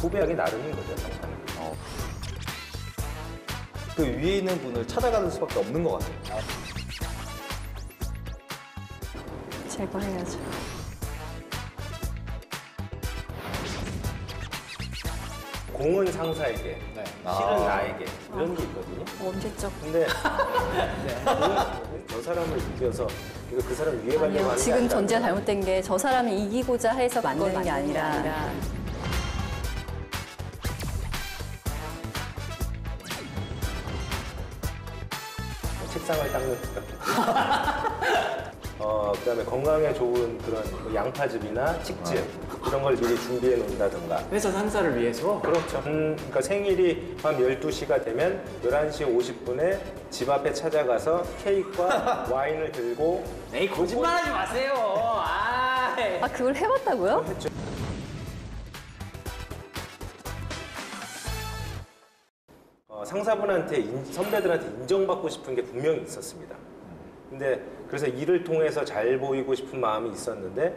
후배하기 나름인 거죠, 상사는. 그 위에 있는 분을 찾아가는 수밖에 없는 것 같아요. 제거해야죠. 공은 상사에게, 네. 실은 나에게 이런 게 있거든요. 언제적? 근데 저 사람을 이겨서 이거 그 사람 위에 가려고 아니요. 하는 게 지금 아니라 전제가 잘못된 게 저 사람이 이기고자 해서 만드는 게 아니라 책상을 닦는 그다음에 건강에 좋은 그런 뭐 양파즙이나 칡즙 이런 걸 미리 준비해 놓는다든가. 회사 상사를 위해서? 그렇죠. 그러니까 생일이 밤 12시가 되면 11시 50분에 집 앞에 찾아가서 케이크와 와인을 들고 에이, 거짓말하지 마세요. 아, 아 그걸 해봤다고요? 했죠. 상사분한테 선배들한테 인정받고 싶은 게 분명히 있었습니다. 근데 그래서 일을 통해서 잘 보이고 싶은 마음이 있었는데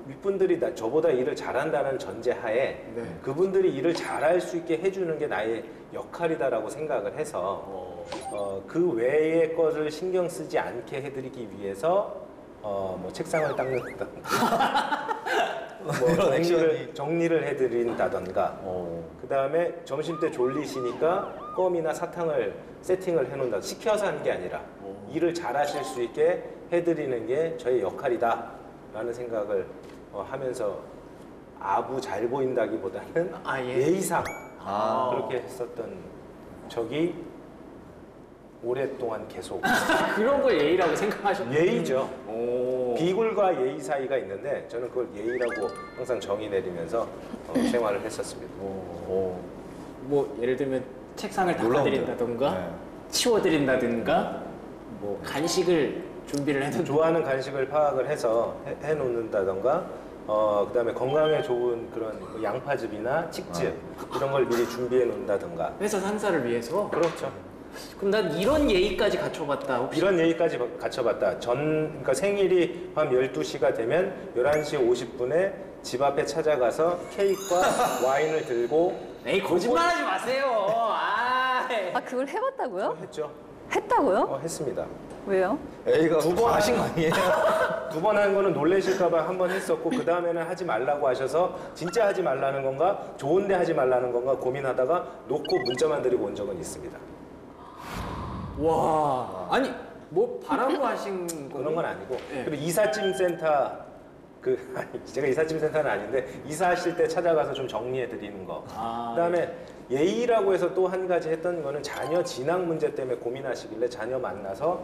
윗분들이 저보다 일을 잘한다는 전제하에 네. 그분들이 일을 잘할 수 있게 해주는 게 나의 역할이다라고 생각을 해서 그 외의 거를 신경 쓰지 않게 해드리기 위해서 뭐 책상을 닦는다든가 뭐 정리를 해드린다던가 그 다음에 점심때 졸리시니까 껌이나 사탕을 세팅을 해놓는다. 시켜서 하는 게 아니라 일을 잘하실 수 있게 해드리는 게 저의 역할이다 라는 생각을 하면서 아부 잘 보인다기보다는 예. 예의상 그렇게 했었던 적이 오랫동안 계속 그런 걸 예의라고 생각하셨나요? 예의죠. 오. 비굴과 예의 사이가 있는데 저는 그걸 예의라고 항상 정의 내리면서 생활을 했었습니다. 뭐 예를 들면 책상을 놀라운데요. 닦아드린다던가 네. 치워드린다든가 뭐 간식을 준비를 해둔 좋아하는 간식을 파악을 해서 해놓는다던가 그다음에 건강에 좋은 그런 뭐 양파즙이나 칡즙 이런 걸 미리 준비해 놓는다던가. 회사 상사를 위해서. 그렇죠. 그럼 난 이런 예의까지 갖춰봤다. 혹시 이런 예의까지 갖춰봤다. 그러니까 생일이 밤 12시가 되면 11시 50분에 집 앞에 찾아가서 케이크와 와인을 들고 에이, 거짓말하지 마세요. 아, 아 그걸 해봤다고요? 했죠. 했다고요? 했습니다. 왜요? A가 두 번 하신 거 아니에요? 두 번 한 거는 놀라실까봐 한 번 했었고 그 다음에는 하지 말라고 하셔서 진짜 하지 말라는 건가 좋은데 하지 말라는 건가 고민하다가 놓고 문자만 드리고 온 적은 있습니다. 와. 아니, 뭐 바라고 하신 거 그런 건 아니고 네. 그리고 이삿짐 센터 아니 제가 이삿짐 센터는 아닌데 이사하실 때 찾아가서 좀 정리해 드리는 거. 그다음에 예의라고 해서 또 한 가지 했던 거는 자녀 진학 문제 때문에 고민하시길래 자녀 만나서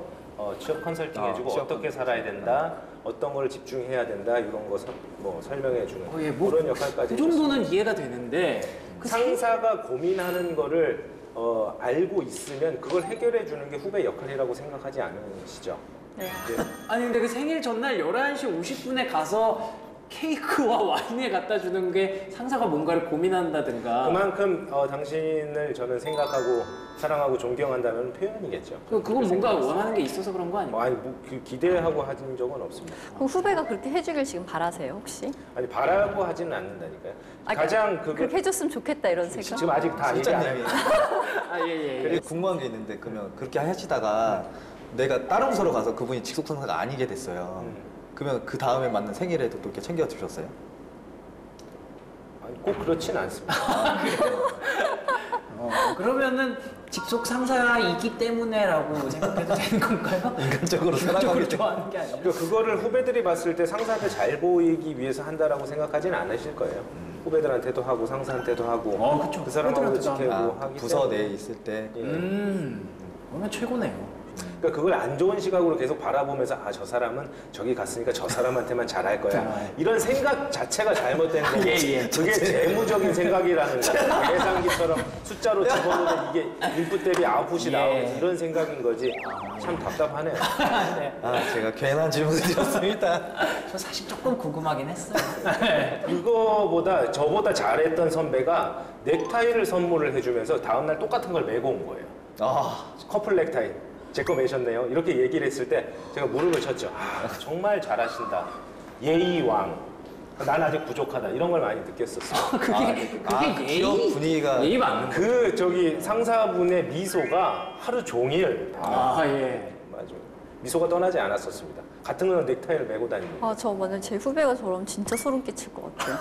취업 컨설팅 해주고 어떻게 살아야 된다, 어떤 걸 집중해야 된다 이런 거 뭐 설명해 주는 예, 뭐 그런 역할까지 그 정도는 이해가 되는데 그 상사가 고민하는 거를 알고 있으면 그걸 해결해 주는 게 후배 역할이라고 생각하지 않으시죠? 네. 네. 아니 근데 그 생일 전날 11시 50분에 가서 케이크와 와인을 갖다 주는 게 상사가 뭔가를 고민한다든가 그만큼 당신을 저는 생각하고 사랑하고 존경한다는 표현이겠죠. 그건 뭔가 원하는 게 있어서 그런 거 아니에요? 아니 뭐 기대하고 하진 적은 없습니다. 그럼 후배가 그렇게 해주길 지금 바라세요 혹시? 아니 바라고 하지는 않는다니까요. 아, 가장 그렇게 해줬으면 좋겠다 이런 생각? 지금 아직 다 얘기 안 실장님이 해요. 예. 그리고 궁금한 게 있는데 그러면 그렇게 하시다가 내가 다른 부서로 가서 그분이 직속 상사가 아니게 됐어요. 그러면 그 다음에 맞는 생일에도 또 이렇게 챙겨 주셨어요? 아니, 꼭 그렇진 않습니다. 그러면은 직속 상사이기 때문에라고 생각해도 되는 건가요? 인간적으로 인간적으로 생각하기 좋아하는 게 아니라 그러니까 그거를 후배들이 봤을 때 상사한테 잘 보이기 위해서 한다라고 생각하진 않으실 거예요. 후배들한테도 하고 상사한테도 하고 그쵸. 그 사람하고도 후배들한테도 지켜보고 하기 부서 때문에. 내에 있을 때 예. 그러면 최고네요. 그러니까 그걸 안 좋은 시각으로 계속 바라보면서 저 사람은 저기 갔으니까 저 사람한테만 잘할 거야. 이런 생각 자체가 잘못된 거고 그게 재무적인 생각이라는 거야. 계산기처럼 숫자로 집어넣으면 이게 인풋 대비 아웃풋이 나오는 이런 생각인 거지. 참 답답하네요. 제가 괜한 질문을 드렸습니다. 저 사실 조금 궁금하긴 했어요. 그거보다 저보다 잘했던 선배가 넥타이를 선물을 해주면서 다음날 똑같은 걸 메고 온 거예요. 커플 넥타이. 제 거 매셨네요. 이렇게 얘기를 했을 때 제가 무릎을 쳤죠. 정말 잘하신다. 예의왕. 난 아직 부족하다 이런 걸 많이 느꼈었어요. 그게 기업 분위기가 예의 맞는 거. 그 저기 상사분의 미소가 하루 종일 예. 맞아 미소가 떠나지 않았었습니다. 같은 건 넥타이를 메고 다니고. 아, 저 만약 제 후배가 저러면 진짜 소름 끼칠 것 같아요.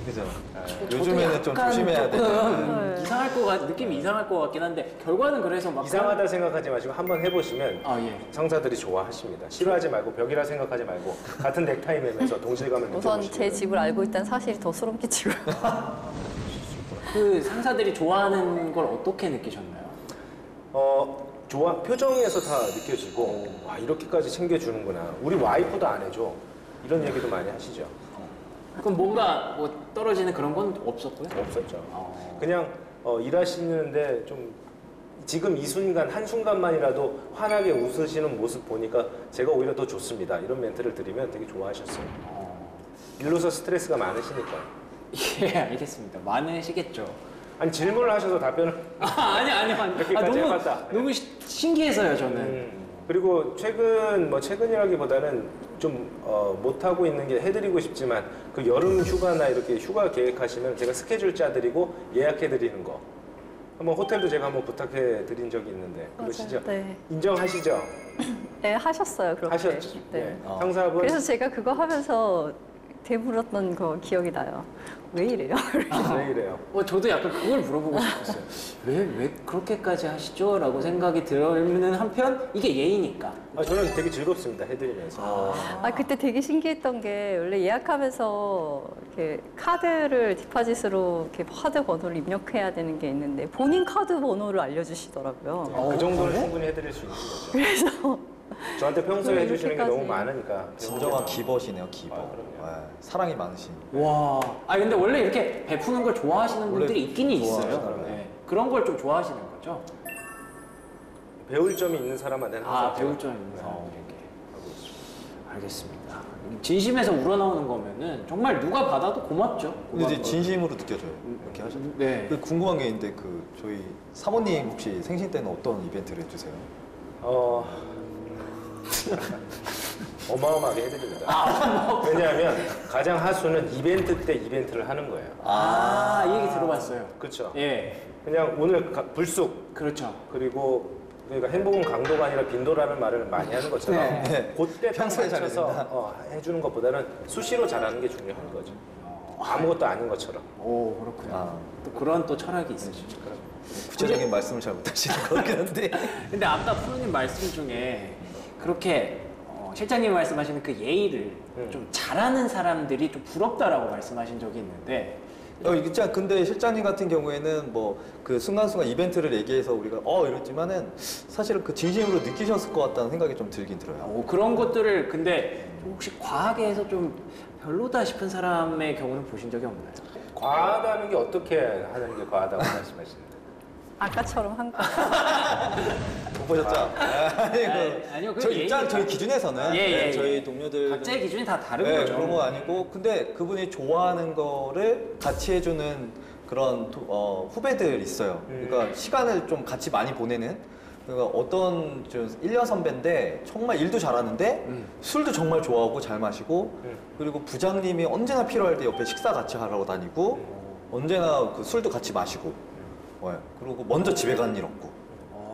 그죠? 저도 요즘에는 좀 약간 조심해야 돼. 네. 이상할 것 느낌이 이상할 것 같긴 한데 결과는 그래서 막 이상하다 생각하지 마시고 한번 해보시면 예. 상사들이 좋아하십니다. 싫어하지 말고 벽이라 생각하지 말고 같은 넥타이 매면서 동질감을 우선 느껴보시고. 제 집을 알고 있다는 사실이 더 소름 끼치고요. 그 상사들이 좋아하는 걸 어떻게 느끼셨나요? 좋아 표정에서 다 느껴지고 와 이렇게까지 챙겨주는구나. 우리 와이프도 안 해줘. 이런 얘기도 많이 하시죠. 그럼 뭔가 뭐 떨어지는 그런 건 없었고요? 없었죠. 그냥 일하시는데 좀 지금 이 순간 한순간만이라도 환하게 웃으시는 모습 보니까 제가 오히려 더 좋습니다. 이런 멘트를 드리면 되게 좋아하셨어요. 일로서 스트레스가 많으시니까. 예, 알겠습니다. 많으시겠죠. 아니 질문을 하셔서 답변을 아니요. 이렇게까지 해봤다. 너무 신기해서요, 저는. 그리고 최근이라기보다는 좀 못하고 있는 게 해드리고 싶지만 그 여름 휴가나 이렇게 휴가 계획하시면 제가 스케줄 짜드리고 예약해드리는 거 한번 호텔도 제가 한번 부탁해드린 적이 있는데 그러시죠? 네. 인정하시죠? 네, 하셨어요, 그렇게. 하셨죠? 네. 상사분 그래서 제가 그거 하면서 대물었던 거 기억이 나요. 왜 이래요? 왜 이래요? 저도 약간 그걸 물어보고 싶었어요. 왜 그렇게까지 하시죠? 라고 생각이 들는 한편 이게 예의니까. 저는 되게 즐겁습니다. 해드리면서. 그때 되게 신기했던 게 원래 예약하면서 이렇게 카드를 디파짓으로 이렇게 카드 번호를 입력해야 되는 게 있는데 본인 카드 번호를 알려주시더라고요. 그 정도는 충분히 해드릴 수 있는 거죠. 그래서 저한테 평소에 해주시는 게 너무 이렇게까지. 많으니까. 진정한 기버시네요, 기버. 그럼요. 사랑이 많으신. 와. 근데 원래 이렇게 베푸는 걸 좋아하시는 원래 분들이 있긴 있어요. 좋아하시더라고요. 네. 그런 걸 좀 좋아하시는 거죠? 배울 점이 있는 사람한테는 항상 배울 점이 있는 사람들에게. 알겠습니다. 진심에서 우러나오는 거면은 정말 누가 받아도 고맙죠. 근데 이제 진심으로 느껴져요. 이렇게 하셔도. 네. 궁금한 게 있는데 저희 사모님 혹시 생신 때는 어떤 이벤트를 해주세요? 어마어마하게 해드립니다. 왜냐하면 가장 하수는 이벤트 때 이벤트를 하는 거예요. 이 얘기 들어봤어요. 그렇죠. 예. 그냥 오늘 불쑥 그렇죠. 그리고 그러니까 행복은 강도가 아니라 빈도라는 말을 많이 하는 것처럼 네. 그때 딱 평소에 맞춰서 해주는 것보다는 수시로 잘하는 게 중요한 거죠. 아무것도 아닌 것처럼. 오, 그렇군요. 또 그런 또 철학이 있으시죠. 구체적인 말씀을 잘 못하시는 것 같긴 한데. 근데 아까 프로님 말씀 중에 그렇게 실장님 말씀하시는 그 예의를 좀 잘하는 사람들이 좀 부럽다라고 말씀하신 적이 있는데 진짜 근데 실장님 같은 경우에는 뭐 그 순간순간 이벤트를 얘기해서 우리가 이랬지만은 사실은 그 진심으로 느끼셨을 것 같다는 생각이 좀 들긴 들어요. 그런 것들을 근데 좀 혹시 과하게 해서 좀 별로다 싶은 사람의 경우는 보신 적이 없나요? 과하다는 게 어떻게 하는 게 과하다고 말씀하시는데? 아까처럼 한 거. 못 보셨죠? 아니요, 저희 기준에서는 예. 저희 동료들 각자의 기준이 다 다른 거죠. 그런 건 아니고 근데 그분이 좋아하는 거를 같이 해주는 그런 후배들 있어요. 그러니까 시간을 좀 같이 많이 보내는 그러니까 어떤 1년 선배인데 정말 일도 잘하는데 술도 정말 좋아하고 잘 마시고 그리고 부장님이 언제나 필요할 때 옆에 식사 같이 하러 다니고 언제나 그 술도 같이 마시고 그리고 먼저 집에 가는 일 없고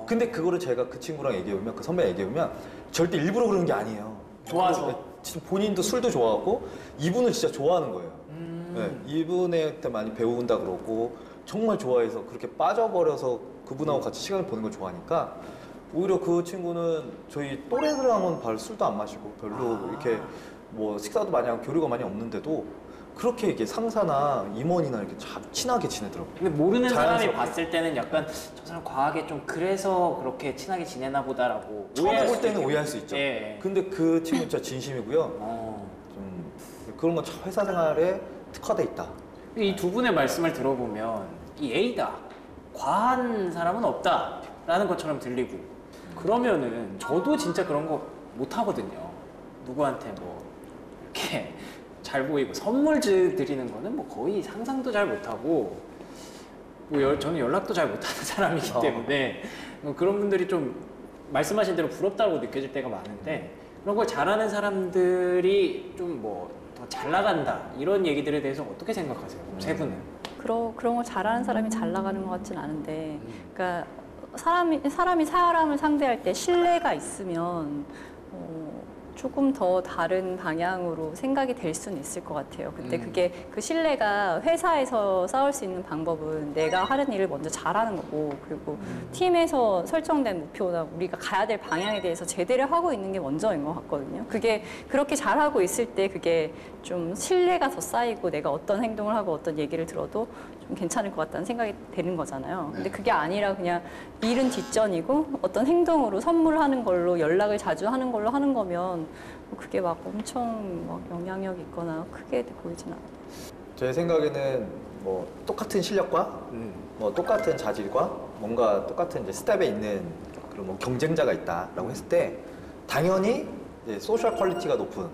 근데 그거를 제가 그 친구랑 얘기해보면 그 선배랑 얘기해보면 절대 일부러 그러는 게 아니에요. 좋아서. 진짜 본인도 술도 좋아하고 이분은 진짜 좋아하는 거예요. 이분한테 많이 배운다 그러고 정말 좋아해서 그렇게 빠져버려서 그분하고 같이 시간을 보내는 걸 좋아하니까 오히려 그 친구는 저희 또래들하고는 별 술도 안 마시고 별로 이렇게 뭐 식사도 많이 하고 교류가 많이 없는데도 그렇게 이렇게 상사나 임원이나 이렇게 참 친하게 지내더라고요. 근데 모르는 사람이 자연스럽게. 봤을 때는 약간 저 사람 과하게 좀 그래서 그렇게 친하게 지내나 보다라고 처음 오해할 볼 수도 때는 있겠네요. 오해할 수 있죠. 예. 근데 그 친구 진짜 진심이고요. 좀 그런 건 회사 생활에 특화돼 있다. 이 두 분의 말씀을 들어보면 이 예의다, 과한 사람은 없다라는 것처럼 들리고 그러면은 저도 진짜 그런 거 못 하거든요. 누구한테 뭐 이렇게 잘 보이고 선물 드리는 거는 뭐 거의 상상도 잘 못하고 뭐 저는 연락도 잘 못하는 사람이기 때문에 그런 분들이 좀 말씀하신 대로 부럽다고 느껴질 때가 많은데 그런 걸 잘하는 사람들이 좀 뭐 더 잘 나간다 이런 얘기들에 대해서 어떻게 생각하세요? 세 분은? 그런 걸 잘하는 사람이 잘 나가는 것 같진 않은데, 그러니까 사람이 사람을 상대할 때 신뢰가 있으면 조금 더 다른 방향으로 생각이 될 수는 있을 것 같아요. 근데 그게 그 신뢰가 회사에서 쌓을 수 있는 방법은 내가 하는 일을 먼저 잘하는 거고, 그리고 팀에서 설정된 목표나 우리가 가야 될 방향에 대해서 제대로 하고 있는 게 먼저인 것 같거든요. 그게 그렇게 잘하고 있을 때 그게 좀 신뢰가 더 쌓이고 내가 어떤 행동을 하고 어떤 얘기를 들어도 좀 괜찮을 것 같다는 생각이 되는 거잖아요. 근데 그게 아니라 그냥 일은 뒷전이고 어떤 행동으로 선물하는 걸로 연락을 자주 하는 걸로 하는 거면 그게 막 엄청 막 영향력이 있거나 크게 보이진 않아요. 제 생각에는 뭐 똑같은 실력과 뭐 똑같은 자질과 뭔가 똑같은 이제 스텝에 있는 그런 뭐 경쟁자가 있다라고 했을 때 당연히 이제 소셜 퀄리티가 높은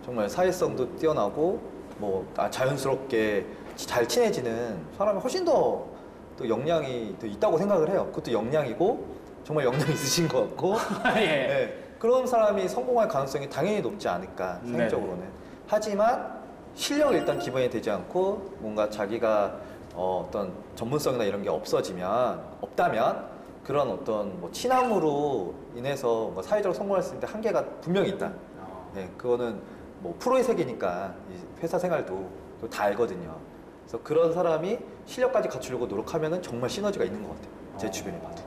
정말 사회성도 뛰어나고 뭐 자연스럽게 잘 친해지는 사람이 훨씬 더 또 역량이 더 있다고 생각을 해요. 그것도 역량이고 정말 역량이 있으신 것 같고 예. 네, 그런 사람이 성공할 가능성이 당연히 높지 않을까 생각적으로는. 하지만 실력이 일단 기본이 되지 않고 뭔가 자기가 어떤 전문성이나 이런 게 없다면 그런 어떤 뭐 친함으로 인해서 뭐 사회적으로 성공할 수 있는 한계가 분명히 있다. 네, 그거는 뭐 프로의 세계니까 이 회사 생활도 다 알거든요. 그래서 그런 사람이 실력까지 갖추려고 노력하면은 정말 시너지가 있는 것 같아요. 제 주변에 봐도.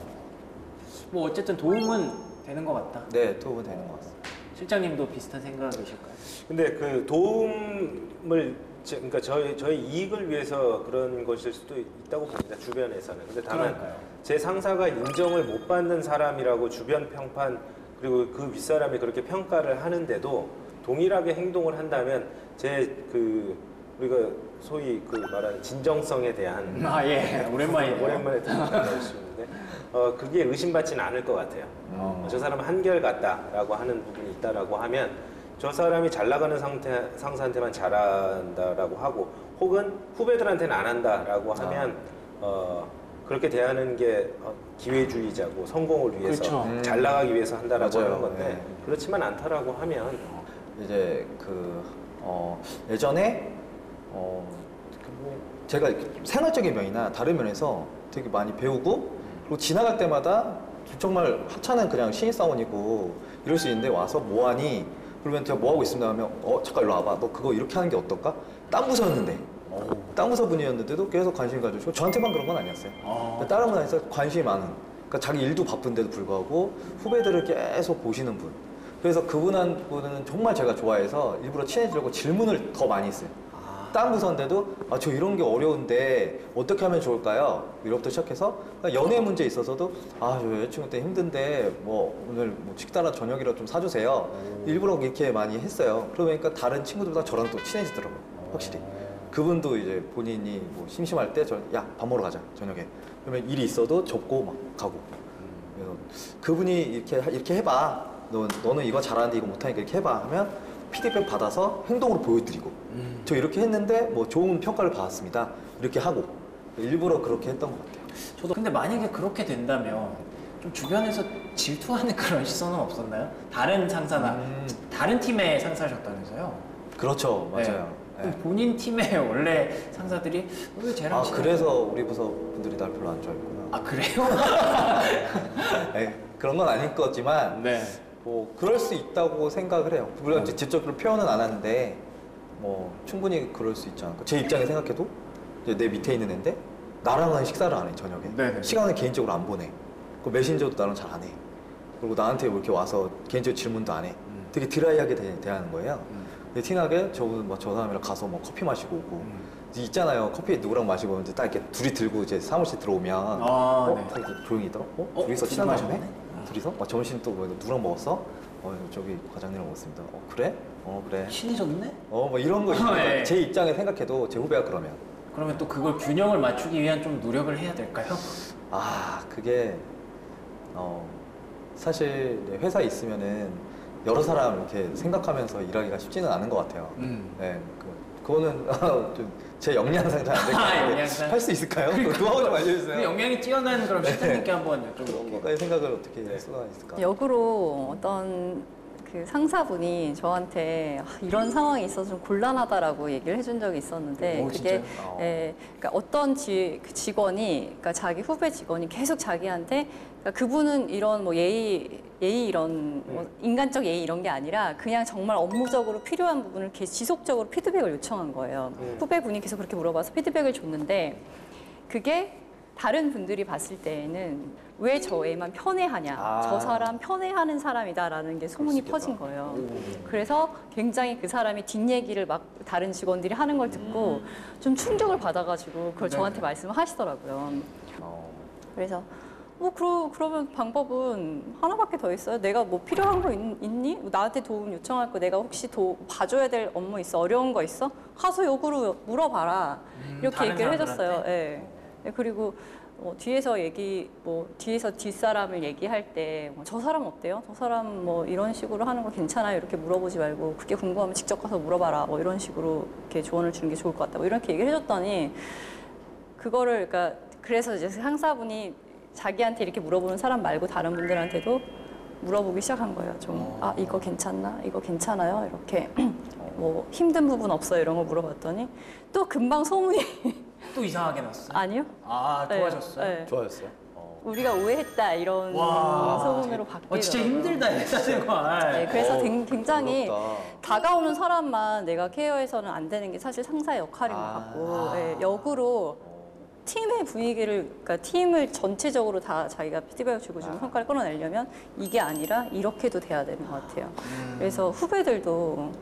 뭐 어쨌든 도움은 되는 것 같다. 네, 도움은 되는 것 같습니다. 실장님도 비슷한 생각이실까요? 근데 그 도움을 그러니까 저희 이익을 위해서 그런 것일 수도 있다고 봅니다. 주변에서는. 근데 다만 그러니까요. 제 상사가 인정을 못 받는 사람이라고 주변 평판 그리고 그 윗사람이 그렇게 평가를 하는데도 동일하게 행동을 한다면 우리가 소위 그 말하는 진정성에 대한 예. 오랜만이네요. 오랜만에 듣는 말씀인데 그게 의심받지는 않을 것 같아요. 저 사람은 한결같다라고 하는 부분이 있다라고 하면 저 사람이 잘 나가는 상사한테만 잘한다라고 하고 혹은 후배들한테는 안 한다라고 하면 그렇게 대하는 게 기회주의자고 성공을 위해서 그렇죠. 잘 나가기 위해서 한다라고 맞아요. 하는 건데 네. 그렇지만 않다라고 하면 이제 예전에 제가 생활적인 면이나 다른 면에서 되게 많이 배우고 그리고 지나갈 때마다 정말 하찮은 그냥 신입사원이고 이럴 수 있는데 와서 뭐하니? 그러면 제가 뭐하고 있습니다 하면 잠깐 일로 와봐. 너 그거 이렇게 하는 게 어떨까? 딴 부서였는데 딴 부서 분이었는데도 계속 관심 가지고 저한테만 그런 건 아니었어요. 다른 분한테 관심이 많은 그러니까 자기 일도 바쁜데도 불구하고 후배들을 계속 보시는 분. 그래서 그분은 정말 제가 좋아해서 일부러 친해지려고 질문을 더 많이 했어요. 다른 부서인데도 저 이런 게 어려운데 어떻게 하면 좋을까요? 이것부터 시작해서 연애 문제에 있어서도 저 여자친구 때문에 힘든데 뭐 오늘 뭐 식사나 저녁이라도 좀 사주세요. 일부러 이렇게 많이 했어요. 그러니까 다른 친구들보다 저랑 또 친해지더라고요. 확실히. 그분도 이제 본인이 뭐 심심할 때 야, 밥 먹으러 가자 저녁에. 그러면 일이 있어도 접고 막 가고. 그래서 그분이 이렇게 해봐. 너는 이거 잘하는데 이거 못하니까 이렇게 해봐 하면 피드백 받아서 행동으로 보여드리고 저 이렇게 했는데 뭐 좋은 평가를 받았습니다. 이렇게 하고 일부러 그렇게 했던 것 같아요. 저도 근데 만약에 그렇게 된다면 좀 주변에서 질투하는 그런 시선은 없었나요? 다른 상사나 다른 팀의 상사셨다면서요? 그렇죠, 맞아요. 네. 그럼 본인 팀의 원래 상사들이 왜 쟤랑 친하냐? 그래서 우리 부서 분들이 날 별로 안 좋아했구나. 그래요? 네, 그런 건 아닐 거지만 네. 뭐 그럴 수 있다고 생각을 해요. 물론 직접 표현은 안 하는데 뭐 충분히 그럴 수 있지 않을까. 제 입장에 생각해도 이제 내 밑에 있는 애인데 나랑은 식사를 안 해 저녁에. 네네. 시간을 개인적으로 안 보내. 그 메신저도 나랑 잘 안 해. 그리고 나한테 뭐 이렇게 와서 개인적으로 질문도 안 해. 되게 드라이하게 대하는 거예요. 근데 티나게 저 사람이랑 가서 뭐 커피 마시고 오고 있잖아요. 커피 누구랑 마시고 오는데 딱 이렇게 둘이 들고 이제 사무실 들어오면 네. 조용히 있다가 둘이서 친한 마셨네? 둘이서? 점심 또 뭐 누구랑 먹었어? 저기 과장님이랑 먹었습니다. 그래? 그래. 친해졌네? 뭐 이런 거 있으니까 네. 제 입장에 생각해도 제 후배가 그러면 그러면 또 그걸 균형을 맞추기 위한 좀 노력을 해야 될까요? 그게 사실 회사에 있으면은 여러 사람 이렇게 생각하면서 일하기가 쉽지는 않은 것 같아요. 네, 그거는 좀 제 역량상 잘 안 될 것 같은데 역량상? 할 수 있을까요? 노하우 좀 알려주세요. 그 역량이 뛰어난 그럼 실장님께 한번 그런 여쭤볼게요. 것까지 생각을 어떻게 할 수가 있을까? 역으로 어떤 그 상사분이 저한테 이런 상황이 있어서 좀 곤란하다라고 얘기를 해준 적이 있었는데 오, 그게 진짜요? 그러니까 어떤 그 직원이 그러니까 자기 후배 직원이 계속 자기한테 그러니까 그분은 이런 뭐 예의 이런 뭐 인간적 예의 이런 게 아니라 그냥 정말 업무적으로 필요한 부분을 계속 지속적으로 피드백을 요청한 거예요. 후배분이 계속 그렇게 물어봐서 피드백을 줬는데 그게 다른 분들이 봤을 때에는 왜 저 애만 편애하냐, 저 사람 편애하는 사람이다라는 게 소문이 퍼진 거예요. 그래서 굉장히 그 사람이 뒷얘기를 막 다른 직원들이 하는 걸 듣고 좀 충격을 받아가지고 그걸 저한테 말씀을 하시더라고요. 그래서 그러면 방법은 하나밖에 더 있어요. 내가 뭐 필요한 거 있니? 나한테 도움 요청할 거 내가 혹시 봐줘야 될 업무 있어? 어려운 거 있어? 가서 역으로 물어봐라. 이렇게 다른 얘기를 해줬어요. 사람들한테? 네, 그리고 뒤에서 뒷사람을 얘기할 때 저 사람 어때요? 저 사람 뭐 이런 식으로 하는 거 괜찮아요? 이렇게 물어보지 말고 그게 궁금하면 직접 가서 물어봐라. 뭐 이런 식으로 이렇게 조언을 주는 게 좋을 것 같다. 뭐 이렇게 얘기를 해줬더니 그거를 그래서 이제 상사분이 자기한테 이렇게 물어보는 사람 말고 다른 분들한테도 물어보기 시작한 거예요. 이거 괜찮나? 이거 괜찮아요? 이렇게 뭐 힘든 부분 없어요? 이런 거 물어봤더니 또 금방 소문이 또 이상하게 났어요? 아니요. 좋아졌어요? 네. 좋아졌어요? 우리가 오해했다 이런 와. 소문으로 바뀌더라고요. 진짜 힘들다, 일단. 네, 그래서 굉장히 어렵다. 다가오는 사람만 내가 케어해서는 안 되는 게 사실 상사의 역할인 것 같고 네, 역으로 팀의 분위기를 그러니까 팀을 전체적으로 다 자기가 피드백을 주고 좀 성과를 끌어내려면 이게 아니라 이렇게도 돼야 되는 것 같아요. 그래서 후배들도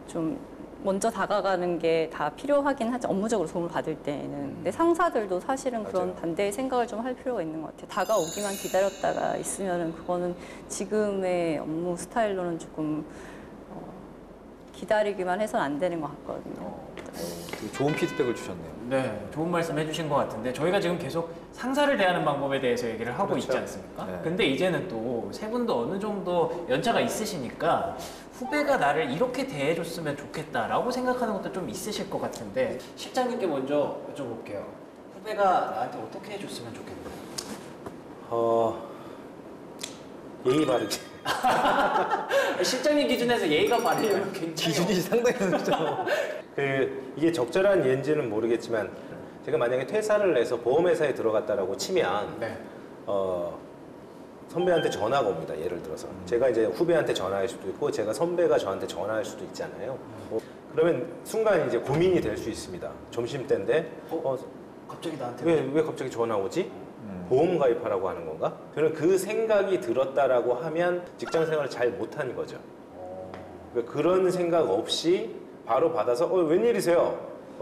좀 먼저 다가가는 게 다 필요하긴 하죠. 업무적으로 도움을 받을 때에는. 근데 상사들도 사실은 그런 맞아요. 반대의 생각을 좀 할 필요가 있는 것 같아요. 다가오기만 기다렸다가 있으면은 그거는 지금의 업무 스타일로는 조금 기다리기만 해서는 안 되는 것 같거든요. 되게 좋은 피드백을 주셨네요. 네, 좋은 말씀 해주신 것 같은데 저희가 지금 계속 상사를 대하는 방법에 대해서 얘기를 하고 그렇죠. 있지 않습니까? 네. 근데 이제는 또 세 분도 어느 정도 연차가 있으시니까 후배가 나를 이렇게 대해줬으면 좋겠다라고 생각하는 것도 좀 있으실 것 같은데 실장님께 먼저 여쭤볼게요. 후배가 나한테 어떻게 해줬으면 좋겠나요? 예의 바르게. 실장님 기준에서 예의가 바르려면 굉장히 기준이 상당히 좀 이게 적절한 예인지는 모르겠지만 제가 만약에 퇴사를 해서 보험회사에 들어갔다라고 치면 네. 선배한테 전화가 옵니다. 예를 들어서 제가 이제 후배한테 전화할 수도 있고 제가 선배가 저한테 전화할 수도 있잖아요. 그러면 순간 이제 고민이 될 수 있습니다. 점심때인데 갑자기 나한테 왜 갑자기 전화 오지? 보험 가입하라고 하는 건가? 저는 그 생각이 들었다라고 하면 직장 생활을 잘 못한 거죠. 그러니까 그런 생각 없이 바로 받아서 웬일이세요?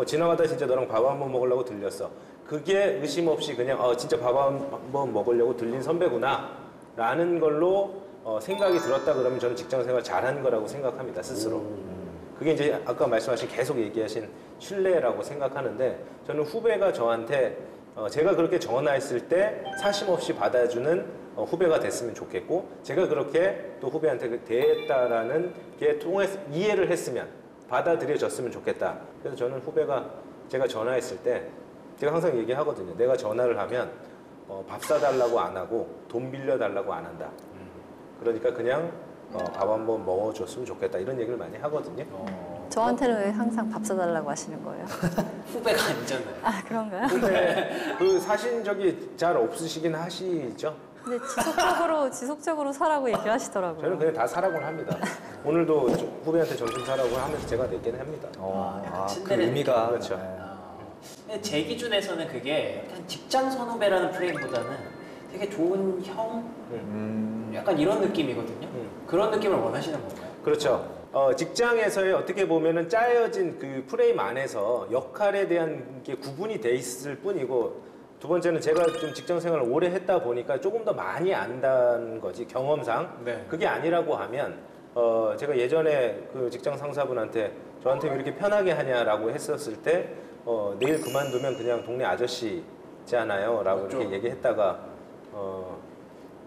지나가다 진짜 너랑 밥 한번 먹으려고 들렸어. 그게 의심 없이 그냥 진짜 밥 한번 먹으려고 들린 선배구나 라는 걸로 생각이 들었다 그러면 저는 직장 생활 잘한 거라고 생각합니다. 스스로. 그게 이제 아까 말씀하신 계속 얘기하신 신뢰라고 생각하는데 저는 후배가 저한테 제가 그렇게 전화했을 때 사심 없이 받아주는 후배가 됐으면 좋겠고 제가 그렇게 또 후배한테 대했다라는 게 이해를 했으면 받아들여졌으면 좋겠다. 그래서 저는 후배가 제가 전화했을 때 제가 항상 얘기하거든요. 내가 전화를 하면 밥 사달라고 안 하고 돈 빌려달라고 안 한다. 그러니까 그냥 밥 한번 먹어줬으면 좋겠다. 이런 얘기를 많이 하거든요. 저한테는 왜 항상 밥 사달라고 하시는 거예요? 후배가 아니잖아요. 아 그런가요? 근데 그 사신 적이 잘 없으시긴 하시죠? 근데 지속적으로 사라고 얘기하시더라고요. 저는 그냥 다 사라고는 합니다. 오늘도 후배한테 점심 사라고 하면서 제가 내기는 합니다. 약간 그 친근한 의미가 그렇죠. 근데 제 기준에서는 그게 약간 직장 선후배라는 프레임보다는 되게 좋은 형? 약간 이런 느낌이거든요. 그런 느낌을 원하시는 건가요? 그렇죠. 직장에서의 어떻게 보면은 짜여진 그 프레임 안에서 역할에 대한 게 구분이 돼 있을 뿐이고 두 번째는 제가 좀 직장 생활을 오래 했다 보니까 조금 더 많이 안다는 거지 경험상. 네. 그게 아니라고 하면 제가 예전에 그 직장 상사분한테 저한테 왜 이렇게 편하게 하냐라고 했었을 때 내일 그만두면 그냥 동네 아저씨잖아요 라고 맞죠. 이렇게 얘기했다가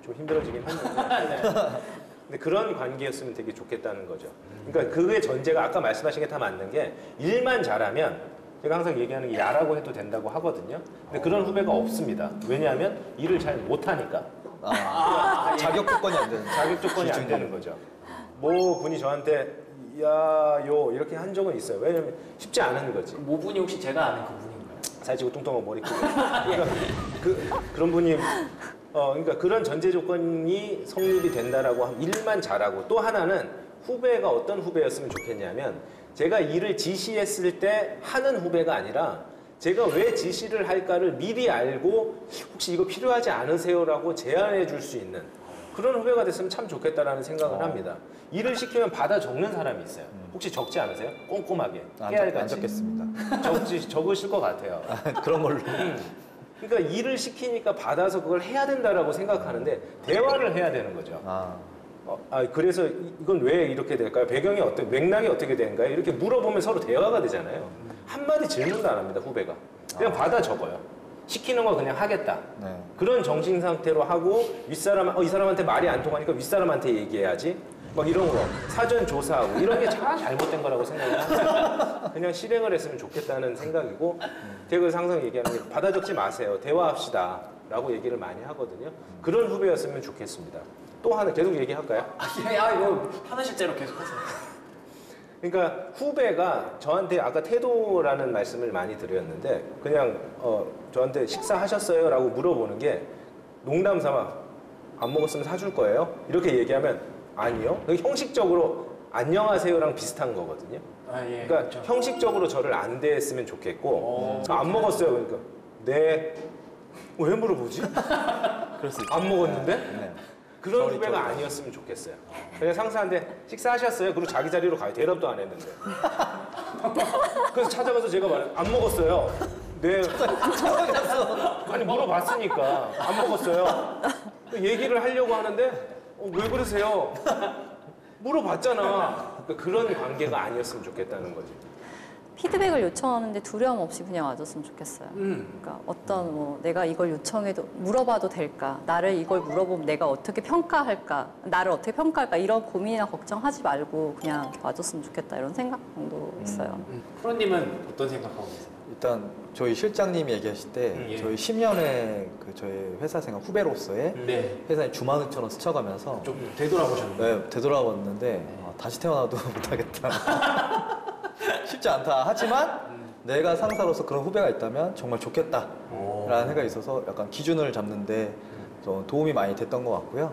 좀 힘들어지긴 했는데 근데 그런 관계였으면 되게 좋겠다는 거죠. 그러니까 그게 전제가 아까 말씀하신 게 다 맞는 게 일만 잘하면 제가 항상 얘기하는 게 야라고 해도 된다고 하거든요. 근데 그런 후배가 없습니다. 왜냐하면 일을 잘 못하니까 자격 조건이 안 되는 자격 조건이 안 기준이. 되는 거죠. 뭐 분이 저한테 야요 이렇게 한 적은 있어요. 왜냐면 쉽지 않은 거지. 모분이 혹시 제가 아는 그 분인가요? 살찌고 뚱뚱하고 머리 크고. 그러니까 그런 분이 그러니까 그런 전제 조건이 성립이 된다라고 하면 일만 잘하고 또 하나는 후배가 어떤 후배였으면 좋겠냐면 제가 일을 지시했을 때 하는 후배가 아니라 제가 왜 지시를 할까를 미리 알고 혹시 이거 필요하지 않으세요라고 제안해 줄 수 있는 그런 후배가 됐으면 참 좋겠다라는 생각을 합니다. 일을 시키면 받아 적는 사람이 있어요. 혹시 적지 않으세요? 꼼꼼하게 안 깨알같이 적겠습니다. 적으실 것 같아요. 그런 걸로. 그러니까 일을 시키니까 받아서 그걸 해야 된다라고 생각하는데 대화를 해야 되는 거죠. 그래서 이건 왜 이렇게 될까요? 배경이 맥락이 어떻게 되는가요? 이렇게 물어보면 서로 대화가 되잖아요. 한마디 질문도 안 합니다, 후배가. 그냥 받아 적어요. 시키는 거 그냥 하겠다. 네. 그런 정신 상태로 하고 윗사람, 이 사람한테 말이 안 통하니까 윗사람한테 얘기해야지. 막 이런 거. 사전 조사하고 이런 게 참 잘못된 거라고 생각을 합니다. 그냥 실행을 했으면 좋겠다는 생각이고 제가 그래서 항상 얘기하는 게 받아 적지 마세요. 대화합시다. 라고 얘기를 많이 하거든요. 그런 후배였으면 좋겠습니다. 또 하나 계속 얘기할까요? 이거 편하실 대로 계속 하세요. 그러니까 후배가 저한테 아까 태도라는 말씀을 많이 드렸는데 그냥 저한테 식사하셨어요? 라고 물어보는 게 농담 삼아 안 먹었으면 사줄 거예요? 이렇게 얘기하면 아니요. 형식적으로 안녕하세요랑 비슷한 거거든요. 예, 그러니까 그렇죠. 형식적으로 저를 안 대했으면 좋겠고 안 먹었어요. 그러니까 네. 왜 물어보지? 그럴 수 있죠. 안 먹었는데? 네. 그런 저리 후배가 저리. 아니었으면 좋겠어요. 그냥 상사한테 식사하셨어요? 그리고 자기 자리로 가요. 대답도 안 했는데. 그래서 찾아가서 제가 안 먹었어요. 네. 아니 물어봤으니까 안 먹었어요. 얘기를 하려고 하는데 왜 그러세요? 물어봤잖아. 그러니까 그런 관계가 아니었으면 좋겠다는 거지. 피드백을 요청하는데 두려움 없이 그냥 와줬으면 좋겠어요. 그러니까 어떤 뭐 내가 이걸 요청해도 물어봐도 될까? 나를 이걸 물어보면 내가 어떻게 평가할까? 나를 어떻게 평가할까? 이런 고민이나 걱정하지 말고 그냥 와줬으면 좋겠다 이런 생각 정도 있어요. 프로님은 어떤 생각하고 계세요? 일단 저희 실장님이 얘기하실 때 예. 저희 10년의 그 저희 회사 생활 후배로서의 네. 회사에 주마등처럼 스쳐가면서 좀 되돌아보셨나요? 네, 되돌아봤는데 다시 태어나도 못하겠다. 쉽지 않다. 하지만 내가 상사로서 그런 후배가 있다면 정말 좋겠다라는 생각이 있어서 약간 기준을 잡는데 좀 도움이 많이 됐던 것 같고요.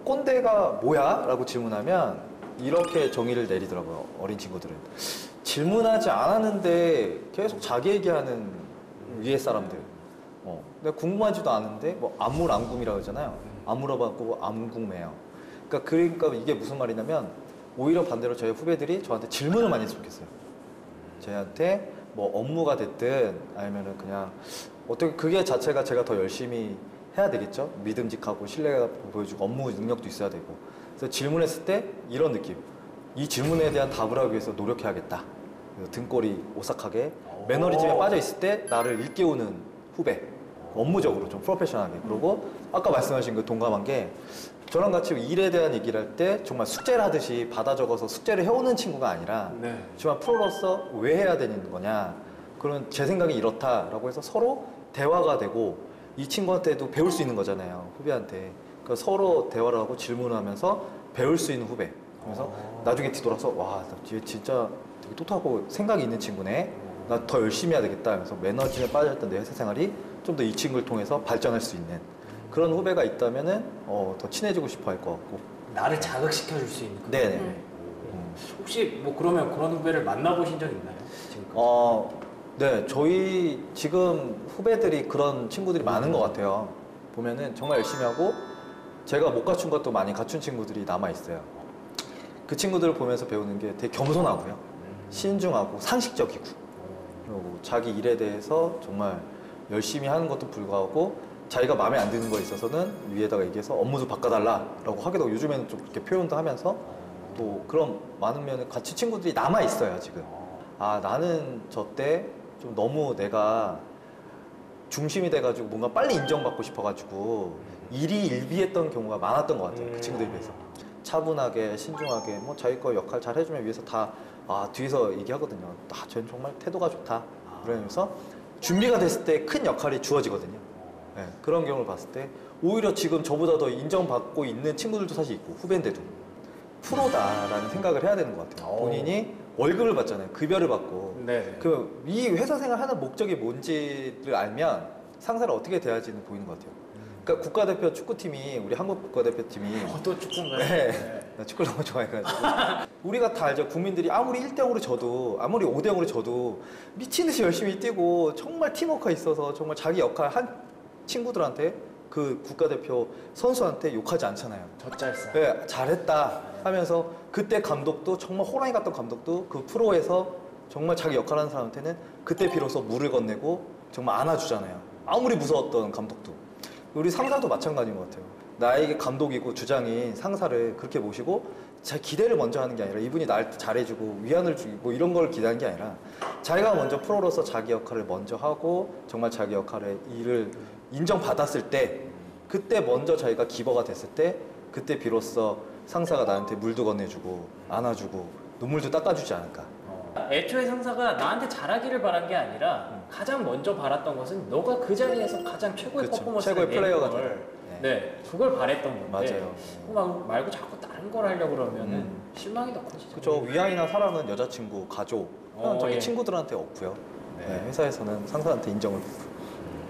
꼰대가 뭐야? 라고 질문하면 이렇게 정의를 내리더라고요. 어린 친구들은. 질문하지 않았는데 계속 자기 얘기하는 위에 사람들. 내가 궁금하지도 않은데 뭐 안물안궁이라고 하잖아요. 안 물어봤고 안 궁금해요. 그러니까 이게 무슨 말이냐면 오히려 반대로 저희 후배들이 저한테 질문을 많이 했으면 좋겠어요. 저한테 뭐 업무가 됐든 아니면은 그냥 어떻게 그게 자체가 제가 더 열심히 해야 되겠죠. 믿음직하고 신뢰가 보여주고 업무 능력도 있어야 되고. 그래서 질문했을 때 이런 느낌. 이 질문에 대한 답을 하기 위해서 노력해야겠다. 등골이 오싹하게 매너리즘에 빠져 있을 때 나를 일깨우는 후배. 업무적으로 좀 프로페셔널하게. 그리고 아까 말씀하신 그 동감한 게 저랑 같이 일에 대한 얘기를 할 때 정말 숙제를 하듯이 받아 적어서 숙제를 해오는 친구가 아니라 네. 정말 프로로서 왜 해야 되는 거냐. 그런 제 생각이 이렇다라고 해서 서로 대화가 되고 이 친구한테도 배울 수 있는 거잖아요. 후배한테. 그러니까 서로 대화를 하고 질문을 하면서 배울 수 있는 후배. 그래서 나중에 뒤돌아서 와, 나 얘 진짜 되게 똑똑하고 생각이 있는 친구네. 나 더 열심히 해야 되겠다. 하면서 매너지에 빠져있던 내 회사 생활이 좀 더 이 친구를 통해서 발전할 수 있는 그런 후배가 있다면은 더 친해지고 싶어 할 것 같고. 나를 자극시켜 줄 수 있는 그런 네네. 후배. 혹시 뭐 그러면 그런 후배를 만나보신 적 있나요? 지금까지? 네, 저희 지금 후배들이 그런 친구들이 많은 것 같아요. 보면은 정말 열심히 하고 제가 못 갖춘 것도 많이 갖춘 친구들이 남아 있어요. 그 친구들을 보면서 배우는 게 되게 겸손하고요, 신중하고 상식적이고, 그리고 자기 일에 대해서 정말 열심히 하는 것도 불구하고 자기가 마음에 안 드는 거에 있어서는 위에다가 얘기해서 업무 좀 바꿔달라라고 하기도 하고, 요즘에는 좀 그렇게 표현도 하면서 또 그런 많은 면에 같이 친구들이 남아 있어요 지금. 아, 나는 저 때 좀 너무 내가 중심이 돼가지고 뭔가 빨리 인정받고 싶어가지고 일이 일비했던 경우가 많았던 것 같아요. 그 친구들에 비해서 차분하게 신중하게 뭐 자기 거 역할 잘 해주면 위해서 다 뒤에서 얘기하거든요. 쟤는 정말 태도가 좋다 그러면서 준비가 됐을 때 큰 역할이 주어지거든요. 네, 그런 경우를 봤을 때 오히려 지금 저보다 더 인정받고 있는 친구들도 사실 있고 후배인데도 프로다라는 생각을 해야 되는 것 같아요. 본인이 월급을 받잖아요. 급여를 받고. 네. 이 회사 생활 하는 목적이 뭔지를 알면 상사를 어떻게 대할지는 보이는 것 같아요. 그러니까 국가대표 축구팀이 우리 한국 국가대표팀이 또 축구인가요? 네. 나 축구를 너무 좋아해가지고 우리가 다 알죠. 국민들이 아무리 1대0으로 져도 아무리 5대0으로 져도 미친 듯이 열심히 뛰고 정말 팀워크가 있어서 정말 자기 역할 한 친구들한테 그 국가대표 선수한테 욕하지 않잖아요. 젖잘싸. 네, 잘했다 하면서 그때 감독도 정말 호랑이 같던 감독도 그 프로에서 정말 자기 역할하는 사람한테는 그때 비로소 물을 건네고 정말 안아주잖아요. 아무리 무서웠던 감독도. 우리 상사도 마찬가지인 것 같아요. 나에게 감독이고 주장인 상사를 그렇게 모시고 제 기대를 먼저 하는 게 아니라 이분이 날 잘해주고 위안을 주고 뭐 이런 걸 기대하는 게 아니라 자기가 먼저 프로로서 자기 역할을 먼저 하고 정말 자기 역할의 일을 인정받았을 때 그때 먼저 자기가 기버가 됐을 때 그때 비로소 상사가 나한테 물도 건네주고 안아주고 눈물도 닦아주지 않을까. 애초에 상사가 나한테 잘하기를 바란 게 아니라 가장 먼저 바랐던 것은 너가 그 자리에서 가장 최고의 그렇죠. 퍼포먼스를 최고의 내는 플레이어가 걸, 되라. 네, 그걸 바랬던 건데 맞아요. 그거 말고 자꾸 다른 걸 하려고 그러면은 실망이 더 커지죠. 그렇죠. 위안이나 사랑은 여자친구, 가족, 저기 예. 친구들한테 없고요. 네, 회사에서는 상사한테 인정을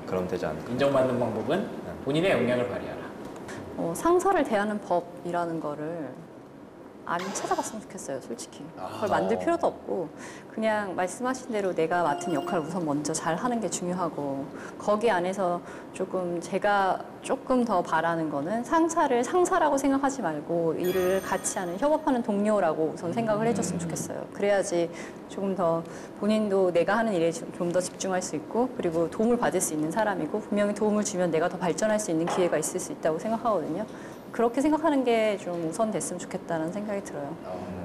그러면 되지 않을까. 인정받는 방법은 본인의 역량을 발휘하라. 상사를 대하는 법이라는 거를 안 찾아봤으면 좋겠어요, 솔직히. 그걸 만들 필요도 없고 그냥 말씀하신 대로 내가 맡은 역할을 우선 먼저 잘 하는 게 중요하고 거기 안에서 제가 조금 더 바라는 거는 상사를 상사라고 생각하지 말고 일을 같이 하는 협업하는 동료라고 우선 생각을 해줬으면 좋겠어요. 그래야지 조금 더 본인도 내가 하는 일에 좀 더 집중할 수 있고 그리고 도움을 받을 수 있는 사람이고 분명히 도움을 주면 내가 더 발전할 수 있는 기회가 있을 수 있다고 생각하거든요. 그렇게 생각하는 게 좀 우선됐으면 좋겠다는 생각이 들어요.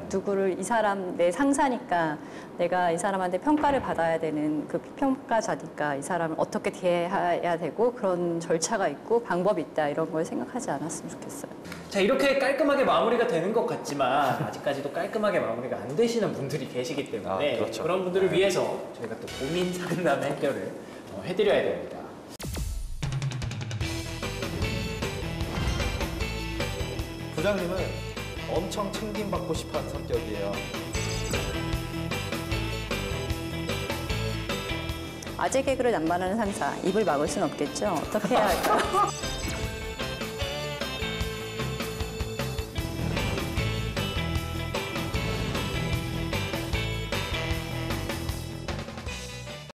누구를 이 사람 내 상사니까 내가 이 사람한테 평가를 받아야 되는 그 평가자니까 이 사람을 어떻게 대해야 되고 그런 절차가 있고 방법이 있다 이런 걸 생각하지 않았으면 좋겠어요. 자, 이렇게 깔끔하게 마무리가 되는 것 같지만 아직까지도 깔끔하게 마무리가 안 되시는 분들이 계시기 때문에 그렇죠. 그런 분들을 위해서 저희가 또 고민 상담 해결을 해드려야 됩니다. 부장님은 엄청 챙김받고 싶어하는 성격이에요. 아재 개그를 남발하는 상사, 입을 막을 순 없겠죠. 어떻게 해야 할까요?